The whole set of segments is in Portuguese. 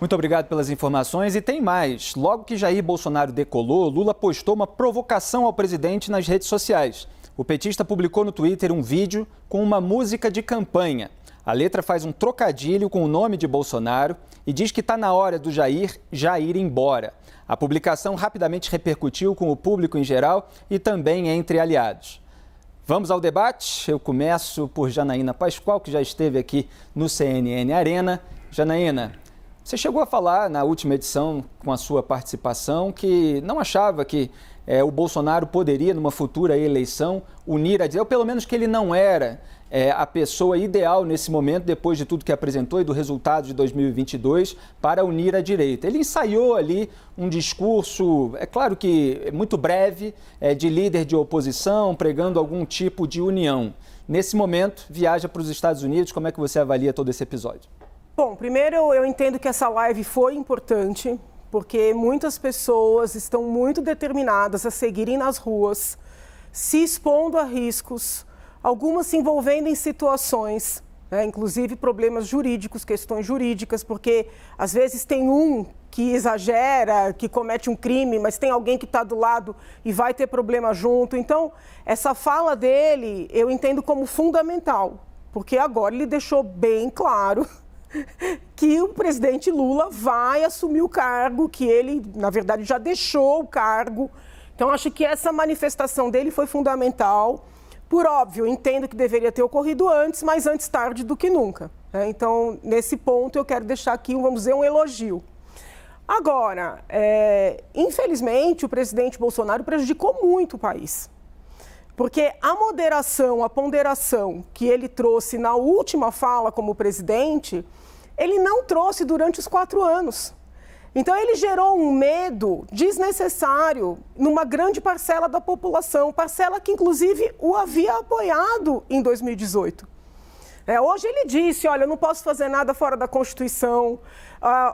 Muito obrigado pelas informações. E tem mais. Logo que Jair Bolsonaro decolou, Lula postou uma provocação ao presidente nas redes sociais. O petista publicou no Twitter um vídeo com uma música de campanha. A letra faz um trocadilho com o nome de Bolsonaro e diz que está na hora do Jair já ir embora. A publicação rapidamente repercutiu com o público em geral e também entre aliados. Vamos ao debate? Eu começo por Janaína Pascoal, que já esteve aqui no CNN Arena. Janaína, você chegou a falar na última edição, com a sua participação, que não achava que o Bolsonaro poderia, numa futura eleição, unir a direita, ou pelo menos que ele não era a pessoa ideal nesse momento, depois de tudo que apresentou e do resultado de 2022, para unir a direita. Ele ensaiou ali um discurso, é claro que muito breve, de líder de oposição, pregando algum tipo de união. Nesse momento, viaja para os Estados Unidos. Como é que você avalia todo esse episódio? Bom, primeiro eu entendo que essa live foi importante, porque muitas pessoas estão muito determinadas a seguirem nas ruas, se expondo a riscos, algumas se envolvendo em situações, inclusive problemas jurídicos, questões jurídicas, porque às vezes tem um que exagera, que comete um crime, mas tem alguém que está do lado e vai ter problema junto. Então, essa fala dele eu entendo como fundamental, porque agora ele deixou bem claro que o presidente Lula vai assumir o cargo, que ele, na verdade, já deixou o cargo. Então, acho que essa manifestação dele foi fundamental. Por óbvio, entendo que deveria ter ocorrido antes, mas antes tarde do que nunca. Então, nesse ponto, eu quero deixar aqui, vamos dizer, um elogio. Agora, infelizmente, o presidente Bolsonaro prejudicou muito o país. Porque a moderação, a ponderação que ele trouxe na última fala como presidente, ele não trouxe durante os 4 anos. Então, ele gerou um medo desnecessário numa grande parcela da população, parcela que, inclusive, o havia apoiado em 2018. Hoje ele disse, olha, eu não posso fazer nada fora da Constituição,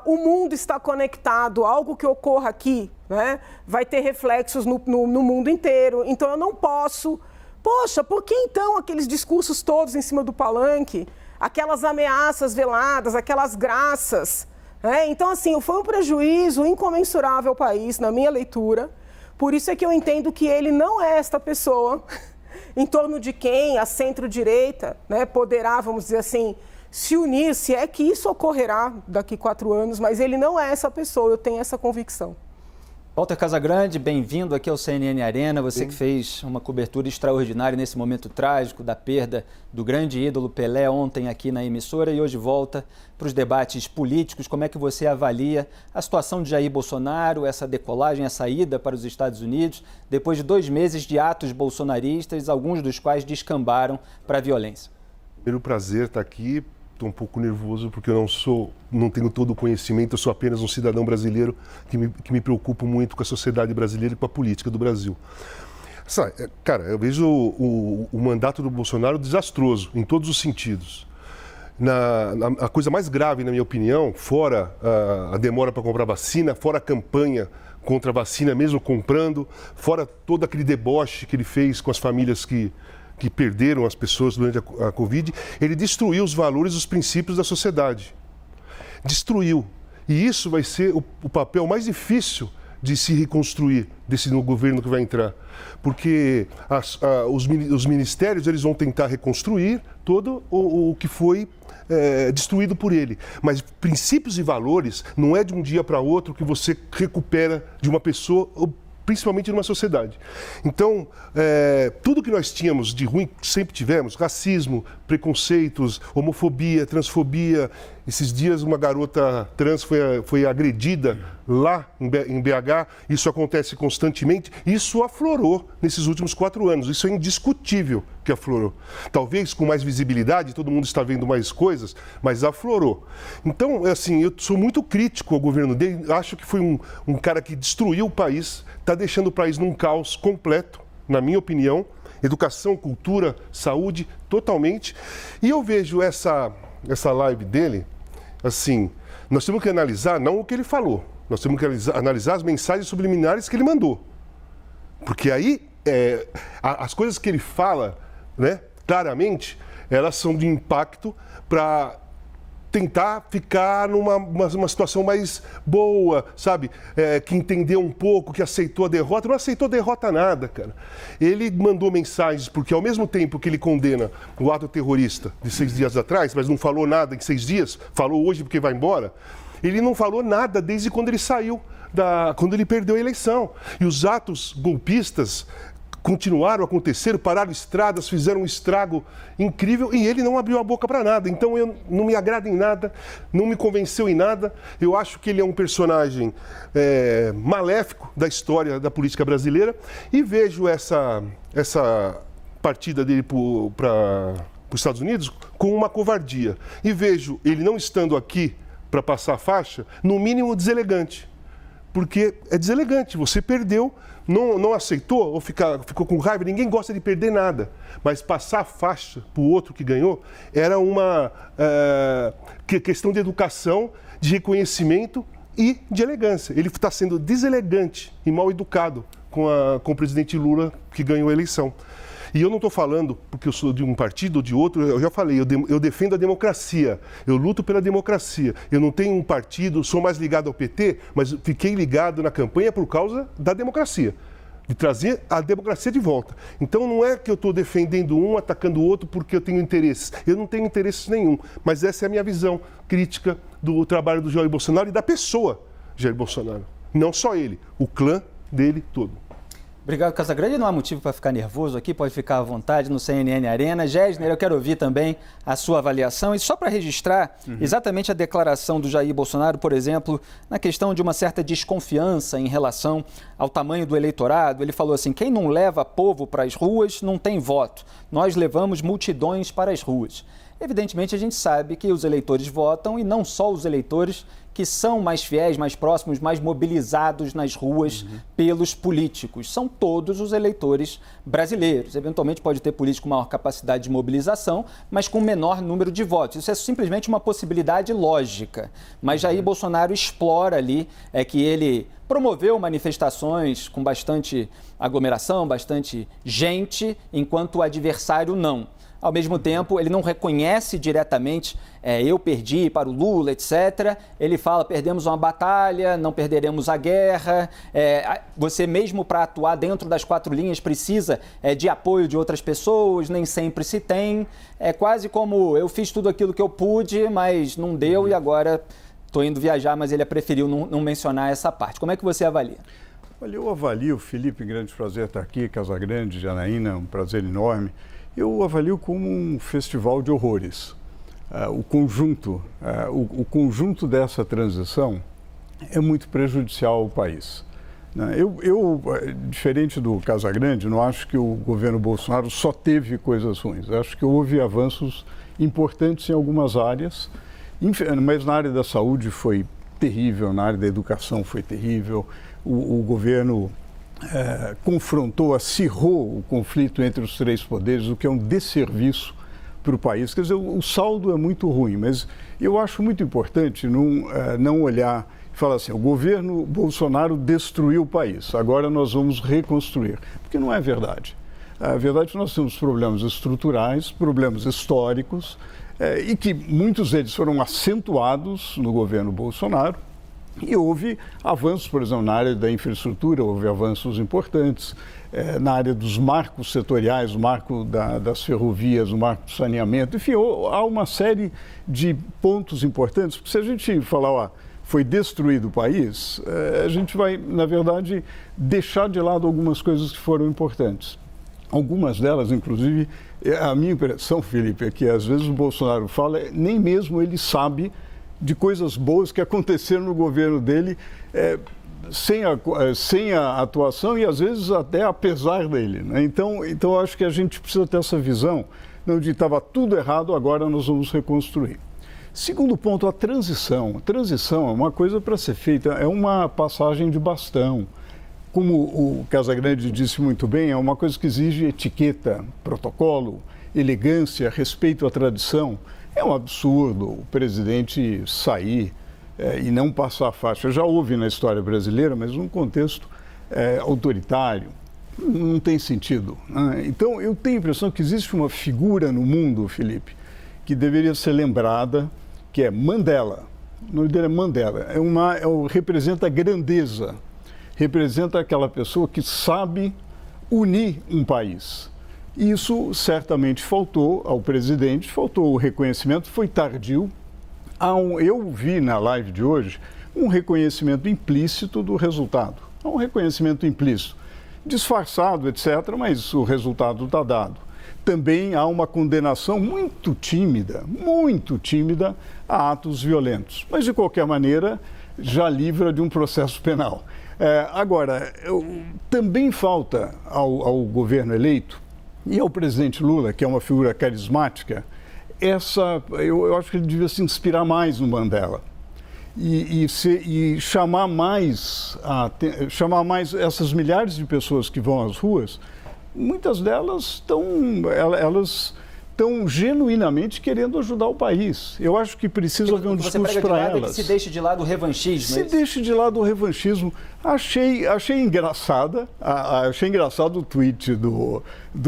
o mundo está conectado, algo que ocorra aqui, vai ter reflexos no mundo inteiro, então eu não posso. Poxa, por que então aqueles discursos todos em cima do palanque, aquelas ameaças veladas, aquelas graças? Então, assim, foi um prejuízo incomensurável ao país, na minha leitura, por isso é que eu entendo que ele não é esta pessoa em torno de quem a centro-direita poderá, vamos dizer assim, se unir, se é que isso ocorrerá daqui 4 anos, mas ele não é essa pessoa, eu tenho essa convicção. Walter Casagrande, bem-vindo aqui ao CNN Arena, você que fez uma cobertura extraordinária nesse momento trágico da perda do grande ídolo Pelé ontem aqui na emissora e hoje volta para os debates políticos. Como é que você avalia a situação de Jair Bolsonaro, essa decolagem, essa ida para os Estados Unidos, depois de 2 meses de atos bolsonaristas, alguns dos quais descambaram para a violência? Primeiro prazer estar aqui. Estou um pouco nervoso porque eu não tenho todo o conhecimento, eu sou apenas um cidadão brasileiro que me preocupo muito com a sociedade brasileira e com a política do Brasil. Cara, eu vejo o mandato do Bolsonaro desastroso em todos os sentidos. A coisa mais grave, na minha opinião, fora a demora para comprar vacina, fora a campanha contra a vacina, mesmo comprando, fora todo aquele deboche que ele fez com as famílias que perderam as pessoas durante a Covid, ele destruiu os valores, os princípios da sociedade. Destruiu. E isso vai ser o papel mais difícil de se reconstruir desse novo governo que vai entrar. Porque os ministérios eles vão tentar reconstruir todo o que foi destruído por ele. Mas princípios e valores não é de um dia para outro que você recupera de uma pessoa, principalmente numa sociedade. Então, tudo que nós tínhamos de ruim, sempre tivemos, racismo, preconceitos, homofobia, transfobia. Esses dias uma garota trans foi agredida lá em BH, isso acontece constantemente, isso aflorou nesses últimos 4 anos, isso é indiscutível que aflorou. Talvez com mais visibilidade, todo mundo está vendo mais coisas, mas aflorou. Então, assim, eu sou muito crítico ao governo dele, acho que foi um cara que destruiu o país, está deixando o país num caos completo, na minha opinião, educação, cultura, saúde, totalmente. E eu vejo essa live dele, assim, nós temos que analisar não o que ele falou, nós temos que analisar as mensagens subliminares que ele mandou. Porque aí, as coisas que ele fala, claramente, elas são de impacto para tentar ficar numa situação mais boa, sabe? Que entendeu um pouco, que aceitou a derrota. Não aceitou derrota nada, cara. Ele mandou mensagens, porque ao mesmo tempo que ele condena o ato terrorista de 6 dias atrás, mas não falou nada em 6 dias, falou hoje porque vai embora, ele não falou nada desde quando ele saiu, quando ele perdeu a eleição. E os atos golpistas continuaram a acontecer, pararam estradas, fizeram um estrago incrível e ele não abriu a boca para nada. Então não me agrada em nada, não me convenceu em nada. Eu acho que ele é um personagem maléfico da história da política brasileira e vejo essa partida dele para os Estados Unidos com uma covardia. E vejo ele não estando aqui para passar a faixa, no mínimo deselegante. Porque é deselegante, você perdeu, não aceitou ou ficou com raiva, ninguém gosta de perder nada. Mas passar a faixa para o outro que ganhou era uma questão de educação, de reconhecimento e de elegância. Ele está sendo deselegante e mal educado com o presidente Lula que ganhou a eleição. E eu não estou falando porque eu sou de um partido ou de outro, eu já falei, eu defendo a democracia, eu luto pela democracia. Eu não tenho um partido, sou mais ligado ao PT, mas fiquei ligado na campanha por causa da democracia, de trazer a democracia de volta. Então não é que eu estou defendendo um, atacando o outro porque eu tenho interesses. Eu não tenho interesses nenhum, mas essa é a minha visão crítica do trabalho do Jair Bolsonaro e da pessoa Jair Bolsonaro. Não só ele, o clã dele todo. Obrigado, Casagrande. Não há motivo para ficar nervoso aqui, pode ficar à vontade no CNN Arena. Gessner, eu quero ouvir também a sua avaliação. E só para registrar exatamente a declaração do Jair Bolsonaro, por exemplo, na questão de uma certa desconfiança em relação ao tamanho do eleitorado. Ele falou assim, quem não leva povo para as ruas não tem voto. Nós levamos multidões para as ruas. Evidentemente, a gente sabe que os eleitores votam e não só os eleitores que são mais fiéis, mais próximos, mais mobilizados nas ruas pelos políticos. São todos os eleitores brasileiros. Eventualmente pode ter político com maior capacidade de mobilização, mas com menor número de votos. Isso é simplesmente uma possibilidade lógica. Mas Jair Bolsonaro explora ali que ele promoveu manifestações com bastante aglomeração, bastante gente, enquanto o adversário não. Ao mesmo tempo, ele não reconhece diretamente, eu perdi para o Lula, etc. Ele fala, perdemos uma batalha, não perderemos a guerra. Você mesmo para atuar dentro das 4 linhas precisa de apoio de outras pessoas, nem sempre se tem. É quase como eu fiz tudo aquilo que eu pude, mas não deu e agora estou indo viajar, mas ele preferiu não mencionar essa parte. Como é que você avalia? Olha, eu avalio, Felipe, grande prazer estar aqui, Casagrande, Janaína, um prazer enorme. Eu avalio como um festival de horrores. O conjunto dessa transição é muito prejudicial ao país. Eu, diferente do Casagrande, não acho que o governo Bolsonaro só teve coisas ruins. Eu acho que houve avanços importantes em algumas áreas, mas na área da saúde foi terrível, na área da educação foi terrível. O governo confrontou, acirrou o conflito entre os 3 poderes, o que é um desserviço para o país. Quer dizer, o saldo é muito ruim, mas eu acho muito importante não olhar e falar assim, o governo Bolsonaro destruiu o país, agora nós vamos reconstruir, porque não é verdade. A verdade é que nós temos problemas estruturais, problemas históricos, e que muitos deles foram acentuados no governo Bolsonaro. E houve avanços, por exemplo, na área da infraestrutura, houve avanços importantes, na área dos marcos setoriais, o marco das ferrovias, o marco do saneamento, enfim, há uma série de pontos importantes, porque se a gente falar, foi destruído o país, a gente vai, na verdade, deixar de lado algumas coisas que foram importantes. Algumas delas, inclusive, a minha impressão, Felipe, é que às vezes o Bolsonaro fala, nem mesmo ele sabe de coisas boas que aconteceram no governo dele sem a atuação e às vezes até apesar dele, né? Então acho que a gente precisa ter essa visão, não de estava tudo errado, agora nós vamos reconstruir. Segundo ponto, a transição. A transição é uma coisa para ser feita, é uma passagem de bastão. Como o Casagrande disse muito bem, é uma coisa que exige etiqueta, protocolo, elegância, respeito à tradição. É um absurdo o presidente sair e não passar a faixa. Já houve na história brasileira, mas num contexto autoritário, não tem sentido, né? Então, eu tenho a impressão que existe uma figura no mundo, Felipe, que deveria ser lembrada que é Mandela. O nome dele é Mandela. Representa grandeza, representa aquela pessoa que sabe unir um país. Isso certamente faltou ao presidente, faltou o reconhecimento, foi tardio. Eu vi na live de hoje um reconhecimento implícito do resultado. Há um reconhecimento implícito, disfarçado, etc., mas o resultado está dado. Também há uma condenação muito tímida a atos violentos. Mas, de qualquer maneira, já livra de um processo penal. Agora, também falta ao governo eleito e ao presidente Lula, que é uma figura carismática, eu acho que ele devia se inspirar mais no Mandela e chamar mais essas milhares de pessoas que vão às ruas. Muitas delas estão genuinamente querendo ajudar o país. Eu acho que precisa haver um discurso para elas. Que se deixe de lado o revanchismo. Se deixe de lado o revanchismo. Achei engraçado o tweet do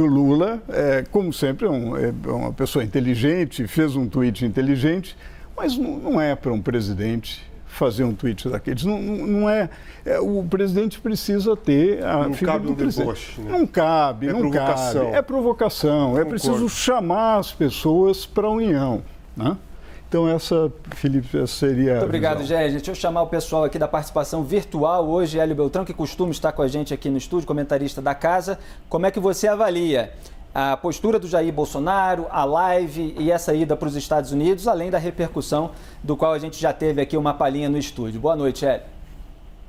Lula. Como sempre, é uma pessoa inteligente, fez um tweet inteligente, mas não é para um presidente fazer um tweet daqueles. Não é. O presidente precisa ter a figura do presidente. Deboche, né? Não cabe. É provocação. É preciso chamar as pessoas para a união, né? Então, Felipe, seria. Muito obrigado, Gésner. Deixa eu chamar o pessoal aqui da participação virtual hoje. Hélio Beltrão, que costuma estar com a gente aqui no estúdio, comentarista da casa. Como é que você avalia a postura do Jair Bolsonaro, a live e essa ida para os Estados Unidos, além da repercussão do qual a gente já teve aqui uma palhinha no estúdio? Boa noite, Hélio.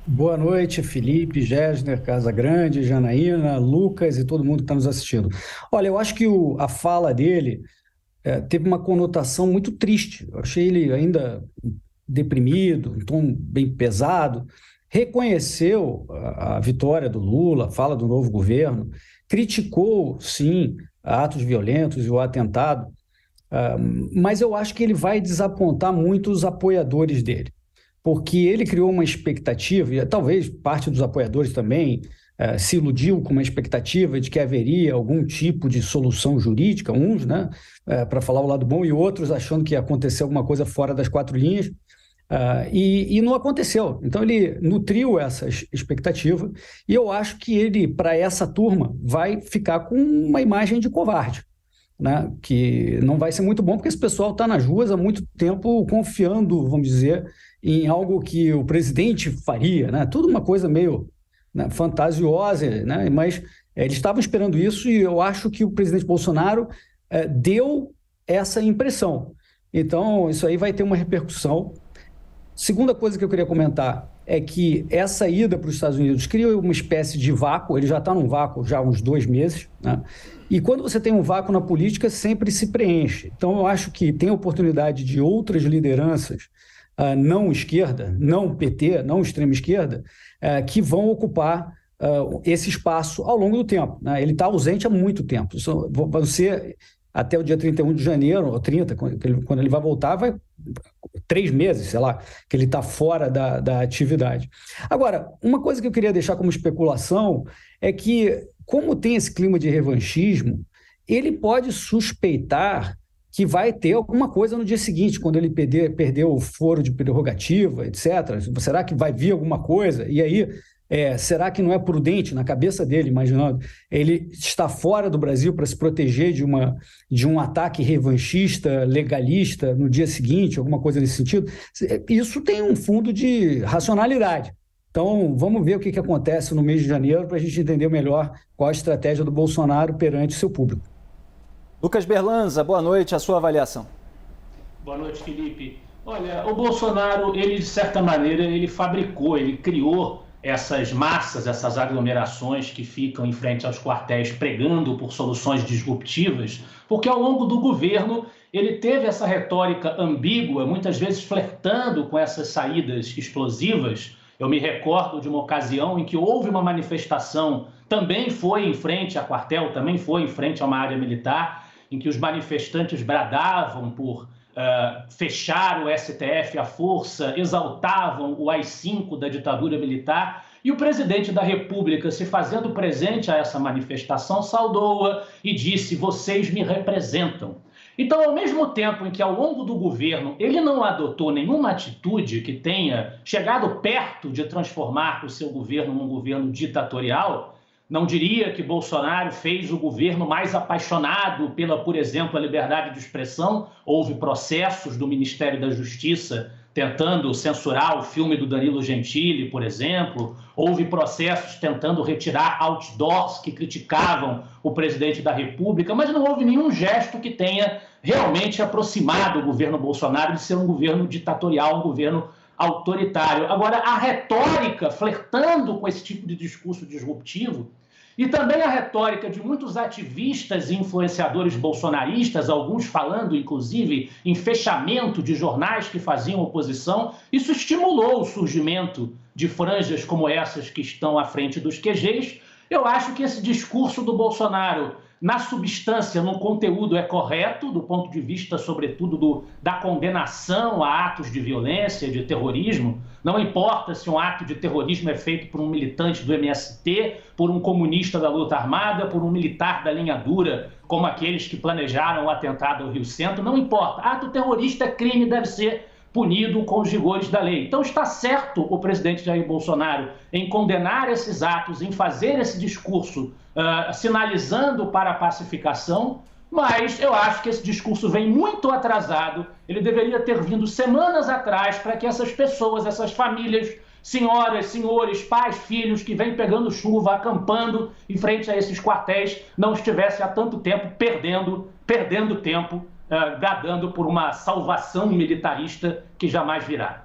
Boa noite, Felipe, Gésner, Casagrande, Janaína, Lucas e todo mundo que está nos assistindo. Olha, eu acho que a fala dele teve uma conotação muito triste. Eu achei ele ainda deprimido, um tom bem pesado. Reconheceu a vitória do Lula, fala do novo governo, criticou, sim, atos violentos e o atentado, mas eu acho que ele vai desapontar muito os apoiadores dele, porque ele criou uma expectativa, e talvez parte dos apoiadores também se iludiu com uma expectativa de que haveria algum tipo de solução jurídica, uns, né, para falar o lado bom, e outros achando que ia acontecer alguma coisa fora das quatro linhas. E não aconteceu. Então ele nutriu essa expectativa e eu acho que ele, para essa turma, vai ficar com uma imagem de covarde, né? Que não vai ser muito bom, porque esse pessoal está nas ruas há muito tempo confiando, vamos dizer, em algo que o presidente faria, né? Tudo uma coisa meio, né, fantasiosa, né? Mas eles estavam esperando isso e eu acho que o presidente Bolsonaro deu essa impressão. Então isso aí vai ter uma repercussão. Segunda coisa que eu queria comentar é que essa ida para os Estados Unidos cria uma espécie de vácuo, ele já está num vácuo já há uns 2 meses, né? E quando você tem um vácuo na política, sempre se preenche. Então eu acho que tem oportunidade de outras lideranças, não esquerda, não PT, não extrema esquerda, que vão ocupar esse espaço ao longo do tempo, né? Ele está ausente há muito tempo. Isso vai ser até o dia 31 de janeiro, ou 30, quando ele vai voltar, vai 3 meses, sei lá, que ele está fora da atividade. Agora, uma coisa que eu queria deixar como especulação é que, como tem esse clima de revanchismo, ele pode suspeitar que vai ter alguma coisa no dia seguinte, quando ele perder o foro de prerrogativa, etc. Será que vai vir alguma coisa? E aí, será que não é prudente, na cabeça dele, imaginando, ele está fora do Brasil para se proteger de um ataque revanchista, legalista, no dia seguinte, alguma coisa nesse sentido? Isso tem um fundo de racionalidade. Então, vamos ver o que acontece no mês de janeiro para a gente entender melhor qual a estratégia do Bolsonaro perante o seu público. Lucas Berlanza, boa noite, a sua avaliação. Boa noite, Felipe. Olha, o Bolsonaro, ele de certa maneira, ele fabricou, ele criou essas massas, essas aglomerações que ficam em frente aos quartéis pregando por soluções disruptivas, porque ao longo do governo ele teve essa retórica ambígua, muitas vezes flertando com essas saídas explosivas. Eu me recordo de uma ocasião em que houve uma manifestação, também foi em frente a quartel, também foi em frente a uma área militar, em que os manifestantes bradavam por fechar o STF à força, exaltavam o AI-5 da ditadura militar, e o presidente da República, se fazendo presente a essa manifestação, saudou-a e disse: vocês me representam. Então, ao mesmo tempo em que ao longo do governo ele não adotou nenhuma atitude que tenha chegado perto de transformar o seu governo num governo ditatorial, não diria que Bolsonaro fez o governo mais apaixonado pela, por exemplo, a liberdade de expressão. Houve processos do Ministério da Justiça tentando censurar o filme do Danilo Gentili, por exemplo. Houve processos tentando retirar outdoors que criticavam o presidente da República, mas não houve nenhum gesto que tenha realmente aproximado o governo Bolsonaro de ser um governo ditatorial, um governo autoritário. Agora, a retórica flertando com esse tipo de discurso disruptivo e também a retórica de muitos ativistas e influenciadores bolsonaristas, alguns falando, inclusive, em fechamento de jornais que faziam oposição, isso estimulou o surgimento de franjas como essas que estão à frente dos QGs. Eu acho que esse discurso do Bolsonaro, na substância, no conteúdo, é correto, do ponto de vista, sobretudo, da condenação a atos de violência, de terrorismo. Não importa se um ato de terrorismo é feito por um militante do MST, por um comunista da luta armada, por um militar da linha dura, como aqueles que planejaram o atentado ao Rio Centro, não importa. Ato terrorista é crime, deve ser punido com os rigores da lei. Então está certo o presidente Jair Bolsonaro em condenar esses atos, em fazer esse discurso sinalizando para a pacificação, mas eu acho que esse discurso vem muito atrasado. Ele deveria ter vindo semanas atrás para que essas pessoas, essas famílias, senhoras, senhores, pais, filhos que vêm pegando chuva, acampando em frente a esses quartéis, não estivessem há tanto tempo perdendo tempo, gadando por uma salvação militarista que jamais virá.